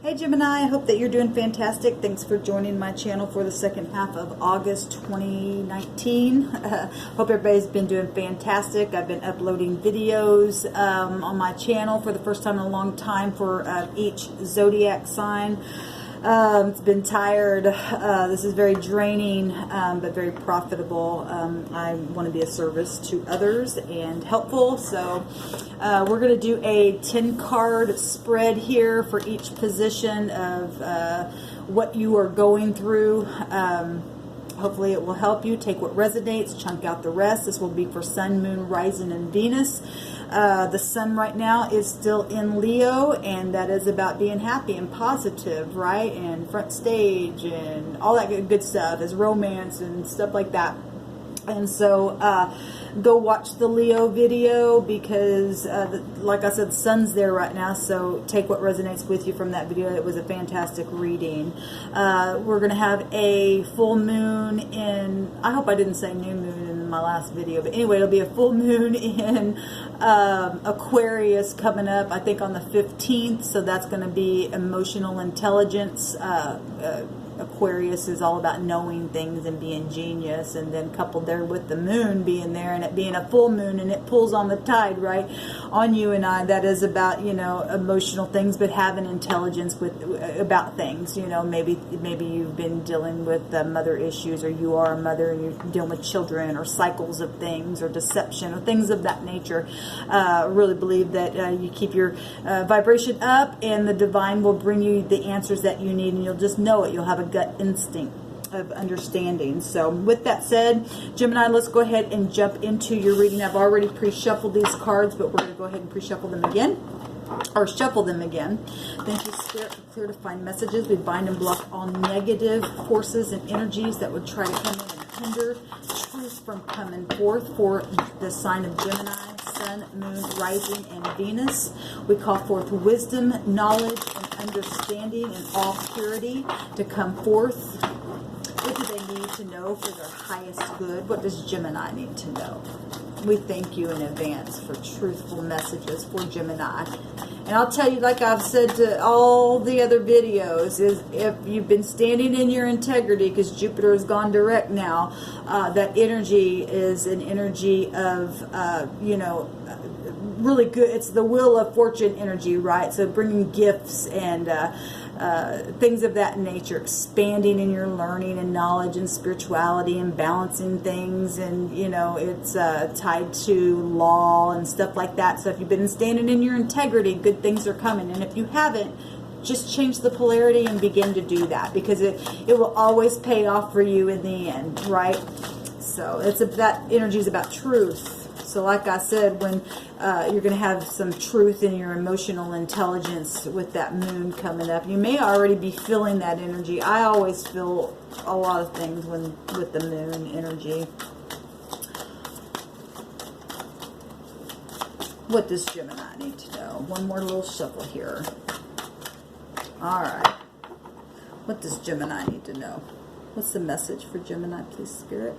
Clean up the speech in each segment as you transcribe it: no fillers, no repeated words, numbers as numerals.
Hey Gemini, I hope that you're doing fantastic. Thanks for joining my channel for the second half of August 2019. Hope everybody's been doing fantastic. I've been uploading videos on my channel for the first time in a long time for each zodiac sign. It's been tired. This is very draining, but very profitable. I want to be a service to others and helpful. So we're going to do a 10-card spread here for each position of what you are going through. Hopefully it will help you. Take what resonates, chunk out the rest. This will be for Sun, Moon, Rising, and Venus. The Sun right now is still in Leo, and that is about being happy and positive, right? And front stage and all that good stuff, is romance and stuff like that. And so go watch the Leo video because, like I said, the Sun's there right now. So take what resonates with you from that video. It was a fantastic reading. We're going to have a full moon in, I hope I didn't say new moon in my last video. But anyway, it'll be a full moon in Aquarius coming up, I think on the 15th. So that's going to be emotional intelligence. Aquarius is all about knowing things and being genius, and then coupled there with the moon being there and it being a full moon and it pulls on the tide, right, on you and I. That is about, you know, emotional things, but having intelligence with about things. You know, maybe you've been dealing with mother issues, or you are a mother and you're dealing with children, or cycles of things, or deception, or things of that nature. Really believe that you keep your vibration up, and the divine will bring you the answers that you need, and you'll just know it. You'll have a gut instinct of understanding. So with that said, Gemini, let's go ahead and jump into your reading. I've already pre-shuffled these cards, but we're going to go ahead and pre-shuffle them again, or shuffle them again. Thank you, Spirit, for clear to find messages. We bind and block all negative forces and energies that would try to come in and hinder truth from coming forth for the sign of Gemini, Sun, Moon, Rising, and Venus. We call forth wisdom, knowledge, and understanding and all purity to come forth. What do they need to know for their highest good? What does Gemini need to know? We thank you in advance for truthful messages for Gemini. And I'll tell you, like I've said to all the other videos, is if you've been standing in your integrity, because Jupiter has gone direct now, that energy is an energy of, you know, really good. It's the wheel of fortune energy, right? So bringing gifts and things of that nature, expanding in your learning and knowledge and spirituality and balancing things. And, you know, it's tied to law and stuff like that. So if you've been standing in your integrity, good things are coming. And if you haven't, just change the polarity and begin to do that, because it will always pay off for you in the end, right? So that energy is about truth. So like I said, when you're going to have some truth in your emotional intelligence with that moon coming up, you may already be feeling that energy. I always feel a lot of things with the moon energy. What does Gemini need to know? One more little shuffle here. All right. What does Gemini need to know? What's the message for Gemini, please, Spirit?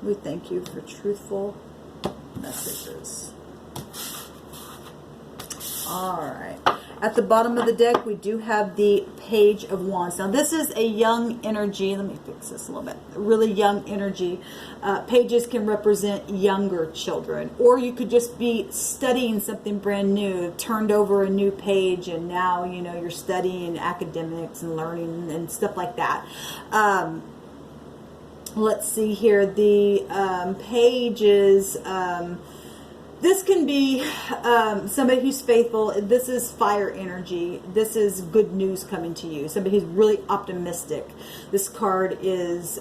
We thank you for truthful messages. All right. At the bottom of the deck, we do have the Page of Wands. Now, this is a young energy. Let me fix this a little bit. A really young energy. Pages can represent younger children, or you could just be studying something brand new, turned over a new page, and now, you know, you're studying academics and learning and stuff like that. Let's see here. The pages, this can be somebody who's faithful. This is fire energy. This is good news coming to you. Somebody who's really optimistic. This card is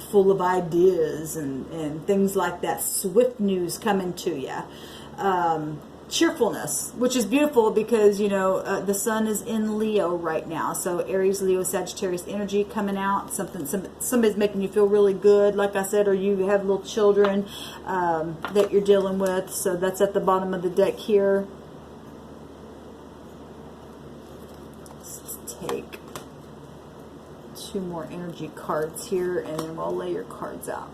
full of ideas and things like that. Swift news coming to you. Cheerfulness, which is beautiful because, you know, the Sun is in Leo right now. So Aries, Leo, Sagittarius energy coming out. Somebody's making you feel really good, like I said, or you have little children that you're dealing with. So that's at the bottom of the deck here. Let's take two more energy cards here, and then we'll lay your cards out.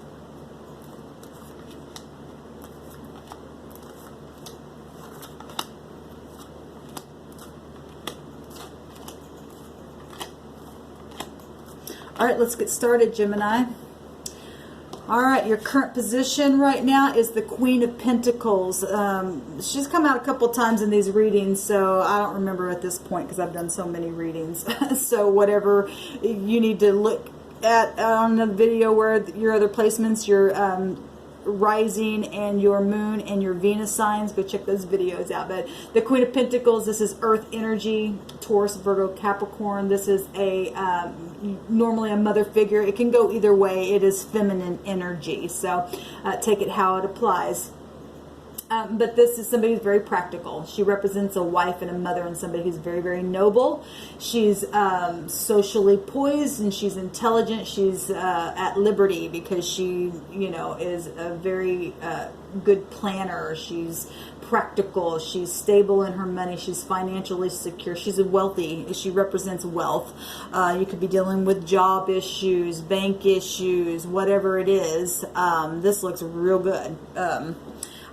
All right, let's get started, Gemini. All right, your current position right now is the Queen of Pentacles. She's come out a couple times in these readings, so I don't remember at this point because I've done so many readings. So whatever you need to look at on the video where your other placements, your rising and your moon and your Venus signs, go check those videos out. But the Queen of Pentacles, this is earth energy, Taurus, Virgo, Capricorn. This is a normally a mother figure. It can go either way. It is feminine energy, so take it how it applies. But this is somebody who's very practical. She represents a wife and a mother and somebody who's very, very noble. She's socially poised and she's intelligent. She's at liberty because she, you know, is a very good planner. She's practical. She's stable in her money. She's financially secure. She's wealthy. She represents wealth. You could be dealing with job issues, bank issues, whatever it is. This looks real good.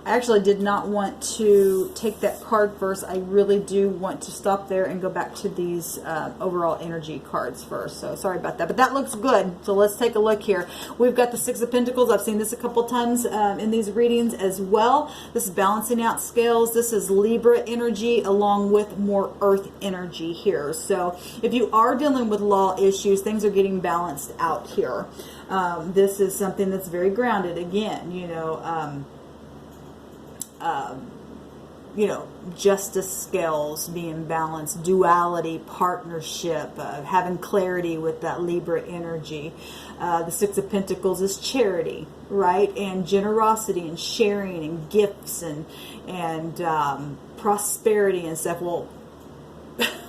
I actually did not want to take that card first. I really do want to stop there and go back to these overall energy cards first. So sorry about that, but that looks good. So let's take a look here. We've got the Six of Pentacles. I've seen this a couple times in these readings as well. This is balancing out scales. This is Libra energy along with more earth energy here. So if you are dealing with law issues, things are getting balanced out here. This is something that's very grounded. Again, you know, justice scales being balanced, duality, partnership, having clarity with that Libra energy. The Six of Pentacles is charity, right? And generosity and sharing and gifts and prosperity and stuff. Well,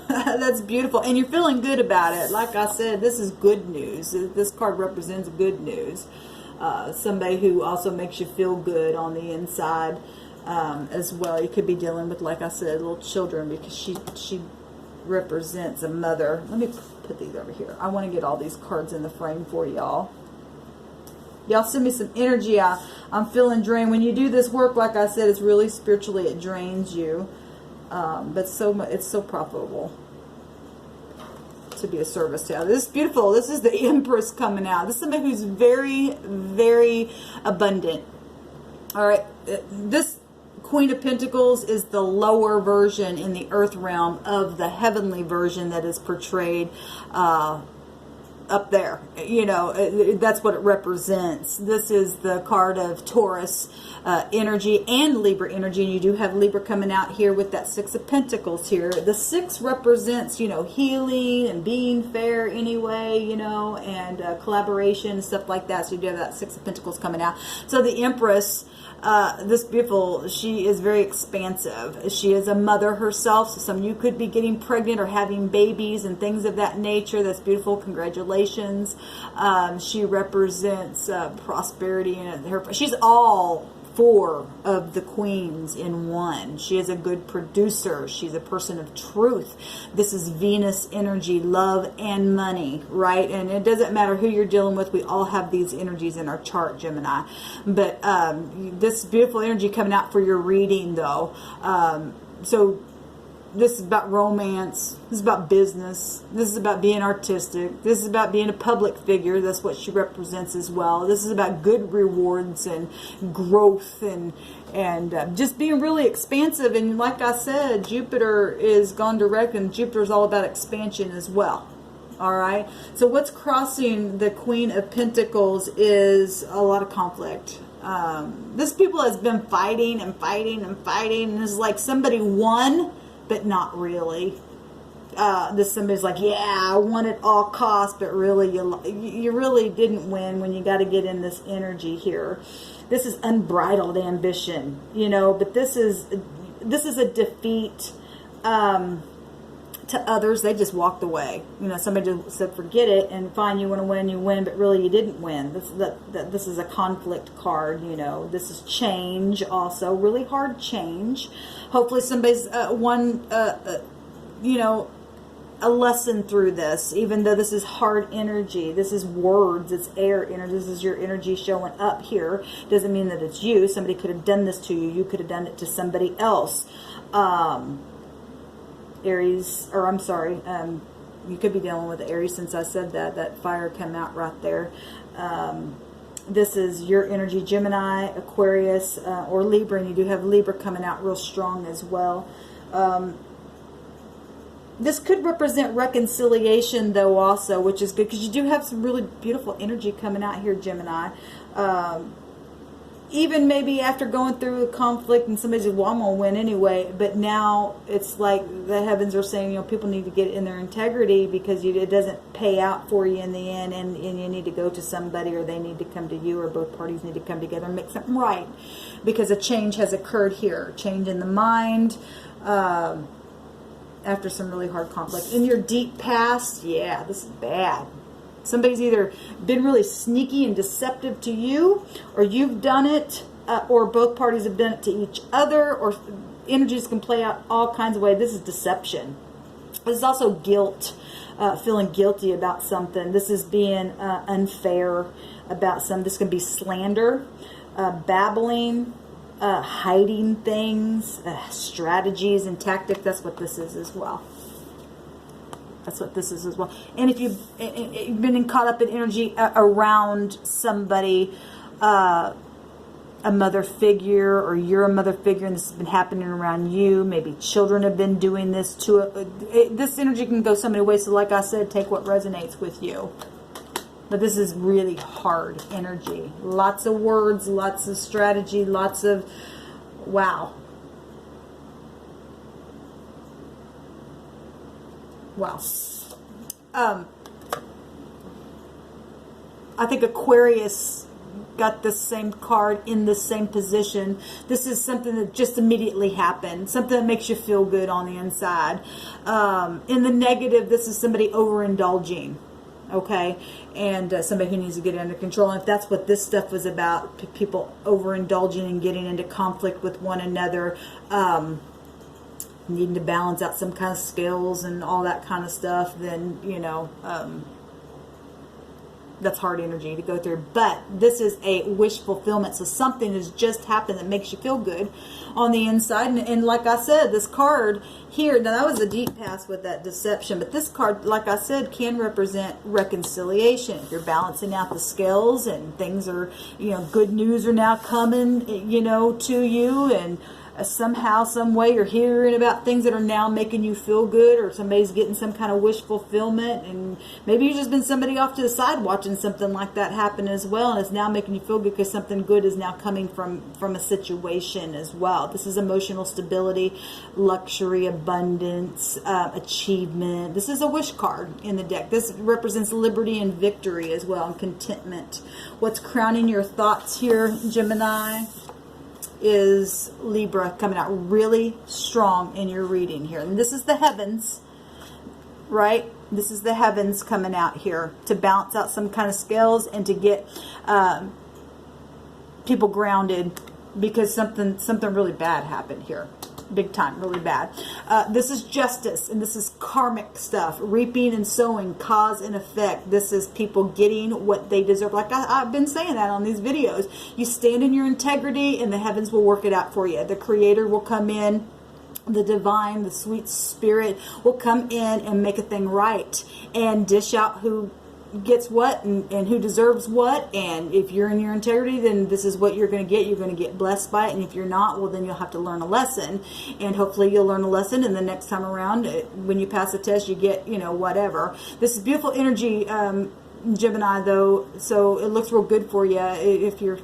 that's beautiful. And you're feeling good about it. Like I said, this is good news. This card represents good news. Somebody who also makes you feel good on the inside. As well, you could be dealing with, like I said, little children because she represents a mother. Let me put these over here. I want to get all these cards in the frame for y'all. Y'all send me some energy. I'm feeling drained. When you do this work, like I said, it's really spiritually, it drains you. But it's so profitable to be a service to. This is beautiful. This is the Empress coming out. This is somebody who's very, very abundant. All right, this Queen of Pentacles is the lower version in the earth realm of the heavenly version that is portrayed up there. You know, that's what it represents. This is the card of Taurus energy and Libra energy. And you do have Libra coming out here with that Six of Pentacles here. The six represents, you know, healing and being fair anyway, you know, and collaboration and stuff like that. So you do have that Six of Pentacles coming out. So the Empress, this beautiful, she is very expansive. She is a mother herself, so some of you could be getting pregnant or having babies and things of that nature. That's beautiful. Congratulations. She represents prosperity, and she's all four of the queens in one. She is a good producer. She's a person of truth. This is Venus energy, love and money, right? And it doesn't matter who you're dealing with. We all have these energies in our chart, Gemini. But this beautiful energy coming out for your reading, though. So this is about romance. This is about business. This is about being artistic. This is about being a public figure. That's what she represents as well. This is about good rewards and growth and just being really expansive. And like I said, Jupiter is gone direct, and Jupiter is all about expansion as well. All right. So what's crossing the Queen of Pentacles is a lot of conflict. This people has been fighting and fighting and fighting, and it's like somebody won, but not really. This somebody's like, yeah, I won at all costs, but really you really didn't win when you got to get in this energy here. This is unbridled ambition, you know, but this is a defeat to others. They just walked away. You know, somebody just said, forget it, and fine, you want to win, you win, but really you didn't win. This is a conflict card, you know. This is change also, really hard change. Hopefully somebody's you know, a lesson through this, even though this is hard energy. This is words, it's air energy. This is your energy showing up here. Doesn't mean that it's you. Somebody could have done this to you. You could have done it to somebody else. Aries, or I'm sorry, You could be dealing with Aries, since I said that. That fire came out right there. This is your energy, Gemini, Aquarius, or Libra, and you do have Libra coming out real strong as well. This could represent reconciliation, though, also, which is good, because you do have some really beautiful energy coming out here, Gemini. Even maybe after going through a conflict and somebody says, well, I'm going to win anyway. But now it's like the heavens are saying, you know, people need to get in their integrity, because it doesn't pay out for you in the end. And you need to go to somebody, or they need to come to you, or both parties need to come together and make something right. Because a change has occurred here. Change in the mind. After some really hard conflict. In your deep past, yeah, this is bad. Somebody's either been really sneaky and deceptive to you, or you've done it, or both parties have done it to each other, or energies can play out all kinds of ways. This is deception. This is also guilt, feeling guilty about something. This is being unfair about something. This can be slander, babbling, hiding things, strategies and tactics. That's what this is as well. That's what this is as well. And if you've been caught up in energy around somebody, a mother figure, or you're a mother figure, and this has been happening around you, maybe children have been doing this to this energy can go so many ways. So like I said, take what resonates with you. But this is really hard energy. Lots of words, lots of strategy, lots of, wow. Wow. I think Aquarius got the same card in the same position. This is something that just immediately happened. Something that makes you feel good on the inside. In the negative, this is somebody overindulging. Okay, and somebody who needs to get under control. And if that's what this stuff was about, people overindulging and getting into conflict with one another, needing to balance out some kind of scales and all that kind of stuff, then, you know, that's hard energy to go through. But this is a wish fulfillment. So something has just happened that makes you feel good on the inside. And like I said, this card here, now that was a deep pass with that deception, but this card, like I said, can represent reconciliation. If you're balancing out the scales and things are, you know, good news are now coming, you know, to you, and somehow, some way, you're hearing about things that are now making you feel good, or somebody's getting some kind of wish fulfillment, and maybe you've just been somebody off to the side watching something like that happen as well, and it's now making you feel good because something good is now coming from a situation as well. This is emotional stability, luxury, abundance, achievement. This is a wish card in the deck. This represents liberty and victory as well, and contentment. What's crowning your thoughts here, Gemini, is Libra coming out really strong in your reading here. And this is the heavens, right? This is the heavens coming out here to balance out some kind of scales and to get people grounded, because something really bad happened here. Big time, really bad. This is justice, and this is karmic stuff. Reaping and sowing, cause and effect. This is people getting what they deserve. Like I've been saying that on these videos. You stand in your integrity, and the heavens will work it out for you. The Creator will come in. The divine, the sweet spirit will come in and make a thing right, and dish out who gets what and who deserves what. And if you're in your integrity, then this is what you're going to get. You're going to get blessed by it. And if you're not, well, then you'll have to learn a lesson, and hopefully you'll learn a lesson, and the next time around when you pass the test, you get, you know, whatever. This is beautiful energy, Gemini, though, so it looks real good for you if you're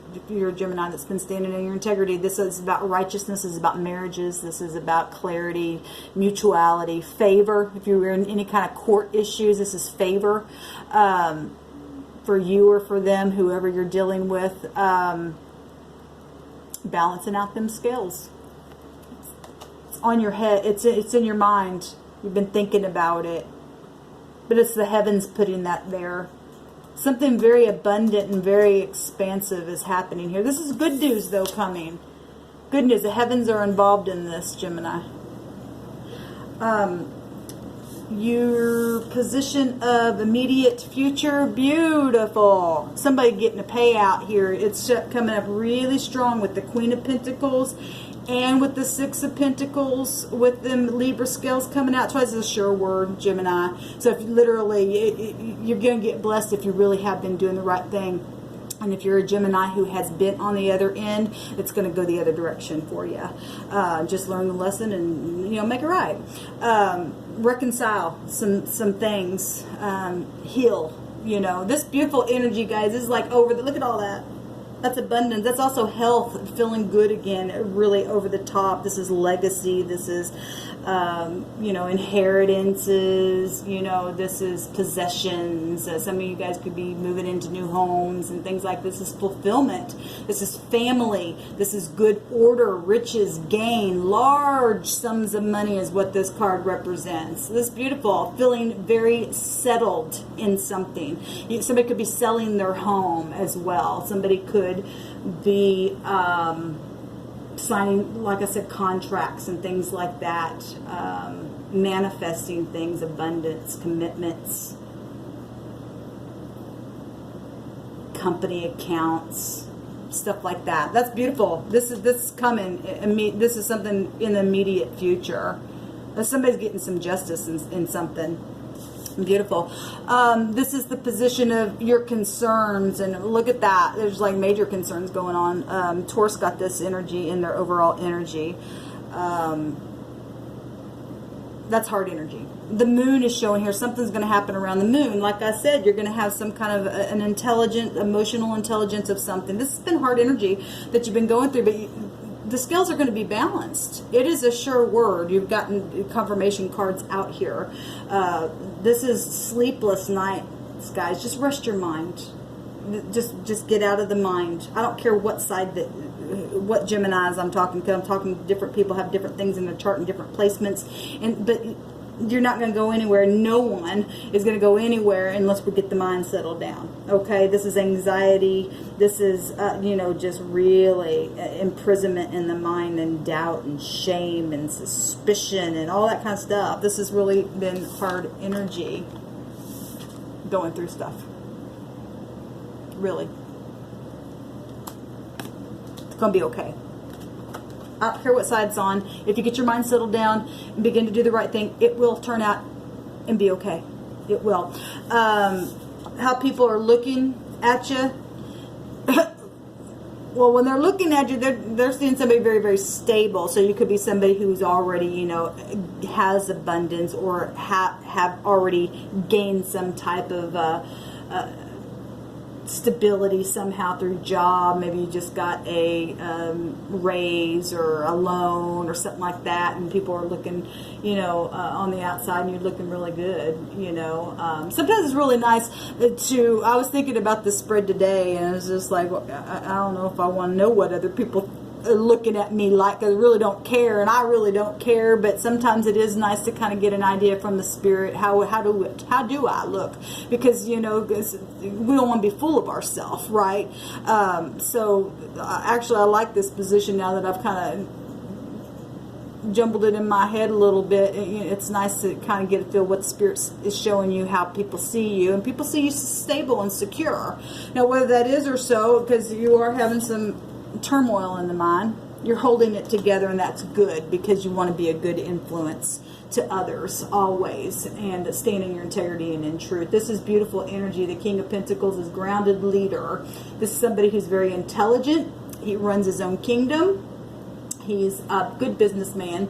a Gemini that's been standing in your integrity. This is about righteousness. This is about marriages. This is about clarity, mutuality, favor. If you're in any kind of court issues, this is favor for you or for them, whoever you're dealing with. Balancing out them scales. It's on your head. It's in your mind. You've been thinking about it, but it's the heavens putting that there. Something very abundant and very expansive is happening here. This is good news, though, coming. Good news. The heavens are involved in this, Gemini. Your position of immediate future, beautiful. Somebody getting a payout here. It's coming up really strong with the Queen of Pentacles And with the Six of Pentacles, with them Libra scales coming out, twice is a sure word, Gemini. So if literally, you're going to get blessed if you really have been doing the right thing. And if you're a Gemini who has been on the other end, it's going to go the other direction for you. Just learn the lesson and, make it right. Reconcile some things. Heal. This beautiful energy, guys, is like look at all that. That's abundance. That's also health, feeling good again, really over the top. This is legacy. This is, inheritances. This is possessions. Some of you guys could be moving into new homes and things like this. Is fulfillment. This is family. This is good order, riches, gain. Large sums of money is what this card represents. This is beautiful. Feeling very settled in something. Somebody could be selling their home as well. Somebody could be signing, like I said, contracts and things like that, manifesting things, abundance, commitments, company accounts, stuff like that. That's beautiful. This is coming. This is something in the immediate future. Somebody's getting some justice in something. Beautiful. This is the position of your concerns, and look at that. There's like major concerns going on. Taurus got this energy in their overall energy. That's hard energy. The moon is showing here something's going to happen around the moon. Like I said, you're going to have some kind of an intelligent, emotional intelligence of something. This has been hard energy that you've been going through, but the scales are going to be balanced. It is a sure word. You've gotten confirmation cards out here. This is sleepless nights, guys. Just rest your mind. Just get out of the mind. I don't care what side what Geminis I'm talking to. I'm talking to different people, have different things in their chart and different placements. But you're not going to go anywhere. No one is going to go anywhere unless we get the mind settled down. Okay, this is anxiety. This is, just really imprisonment in the mind, and doubt and shame and suspicion and all that kind of stuff. This has really been hard energy going through stuff. Really. It's going to be okay. I don't care what side it's on. If you get your mind settled down and begin to do the right thing, it will turn out and be okay. It will. How people are looking at you. Well, when they're looking at you, they're seeing somebody very, very stable. So you could be somebody who's already, has abundance, or have already gained some type of stability somehow through job. Maybe you just got a raise or a loan or something like that, and people are looking, on the outside, and you're looking really good. Sometimes it's really nice to. I was thinking about this spread today, and it's just like, I don't know if I want to know what other people are looking at me like. I really don't care, and I really don't care. But sometimes it is nice to kind of get an idea from the spirit. How do I look? Because we don't want to be full of ourselves, right? So actually, I like this position now that I've kind of jumbled it in my head a little bit. It's nice to kind of get a feel what the spirit is showing you, how people see you, and people see you stable and secure. Now, whether that is or so, because you are having some turmoil in the mind, you're holding it together, and that's good, because you want to be a good influence to others always, and staying in your integrity and in truth. This is beautiful energy. The King of Pentacles is grounded leader. This is somebody who's very intelligent. He runs his own kingdom. He's a good businessman.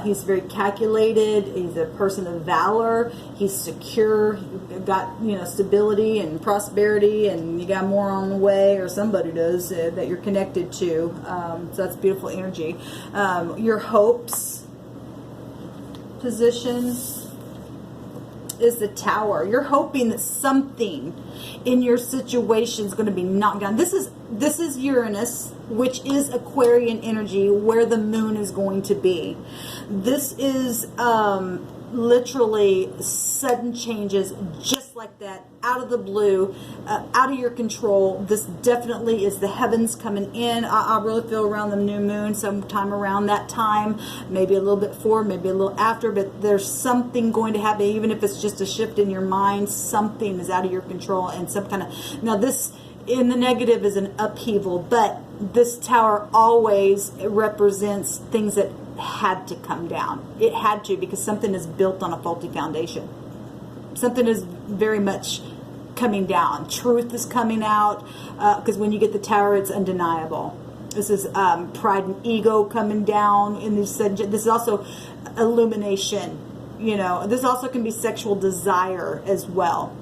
He's very calculated. He's a person of valor. He's secure. You've got, stability and prosperity, and you got more on the way, or somebody does, that you're connected to. So that's beautiful energy. Your hopes position is the Tower. You're hoping that something in your situation is going to be knocked down. This is Uranus, which is Aquarian energy, where the moon is going to be. This is literally sudden changes, just like that, out of the blue, out of your control. This definitely is the heavens coming in. I really feel around the new moon, sometime around that time, maybe a little bit before, maybe a little after, but there's something going to happen, even if it's just a shift in your mind. Something is out of your control, and some kind of, now this in the negative is an upheaval, but this Tower always represents things that had to come down. It had to, because something is built on a faulty foundation. Something is very much coming down. Truth is coming out, because when you get the Tower, it's undeniable. This is pride and ego coming down. And this is also illumination. You know, this also can be sexual desire as well.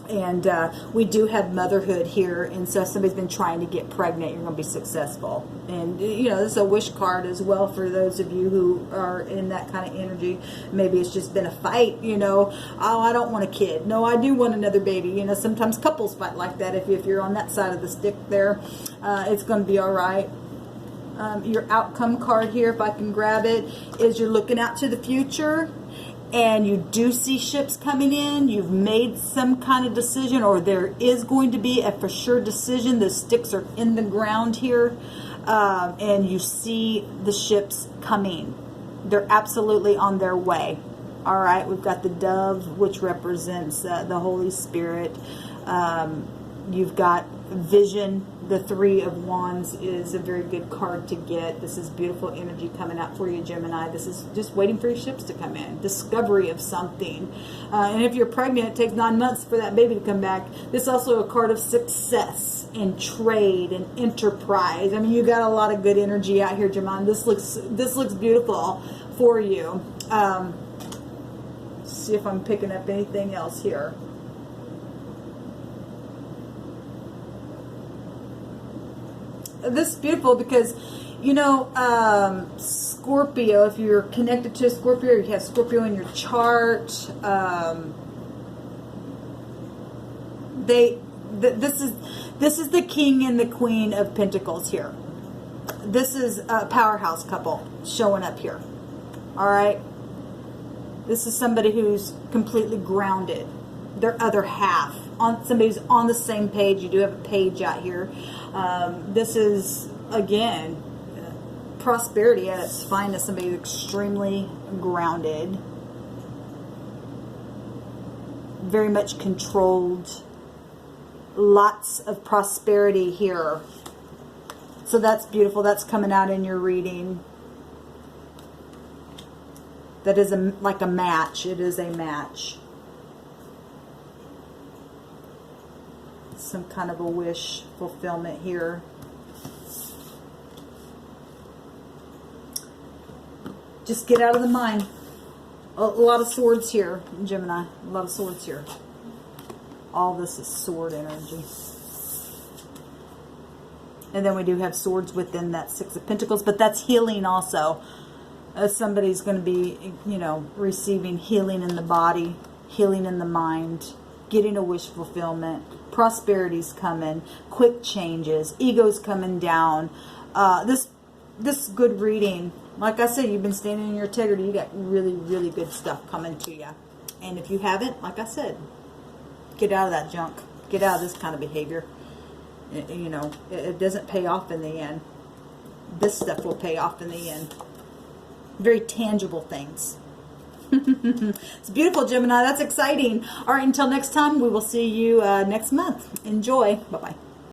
And we do have motherhood here, and so if somebody's been trying to get pregnant, you're going to be successful. And, you know, this is a wish card as well for those of you who are in that kind of energy. Maybe it's just been a fight, you know. Oh, I don't want a kid. No, I do want another baby. You know, sometimes couples fight like that. If you're on that side of the stick there, it's going to be all right. Your outcome card here, if I can grab it, is you're looking out to the future. And you do see ships coming in. You've made some kind of decision, or there is going to be a for sure decision. The sticks are in the ground here. And you see the ships coming. They're absolutely on their way. All right, we've got the dove, which represents the Holy Spirit. You've got vision. The Three of Wands is a very good card to get. This is beautiful energy coming out for you, Gemini. This is just waiting for your ships to come in. Discovery of something. And if you're pregnant, it takes 9 months for that baby to come back. This is also a card of success and trade and enterprise. I mean, you got a lot of good energy out here, Gemini. This looks beautiful for you. See if I'm picking up anything else here. This is beautiful because, you know, Scorpio, if you're connected to a Scorpio, or you have Scorpio in your chart, this is the King and the Queen of Pentacles here. This is a powerhouse couple showing up here. All right. This is somebody who's completely grounded. Their other half. Somebody's on the same page. You do have a page out here. This is, again, prosperity at its finest. Somebody extremely grounded. Very much controlled. Lots of prosperity here. So that's beautiful. That's coming out in your reading. That is like a match. It is a match. Some kind of a wish fulfillment here. Just get out of the mind. A lot of swords here, Gemini. A lot of swords here. All this is sword energy. And then we do have swords within that Six of Pentacles, but that's healing also. Somebody's going to be, you know, receiving healing in the body, healing in the mind, getting a wish fulfillment. Prosperity's coming, quick changes, ego's coming down. This good reading. Like I said, you've been standing in your integrity. You got really, really good stuff coming to you. And if you haven't, like I said, get out of that junk. Get out of this kind of behavior. You know, it doesn't pay off in the end. This stuff will pay off in the end. Very tangible things. It's beautiful, Gemini. That's exciting. All right, until next time, we will see you next month. Enjoy. Bye-bye.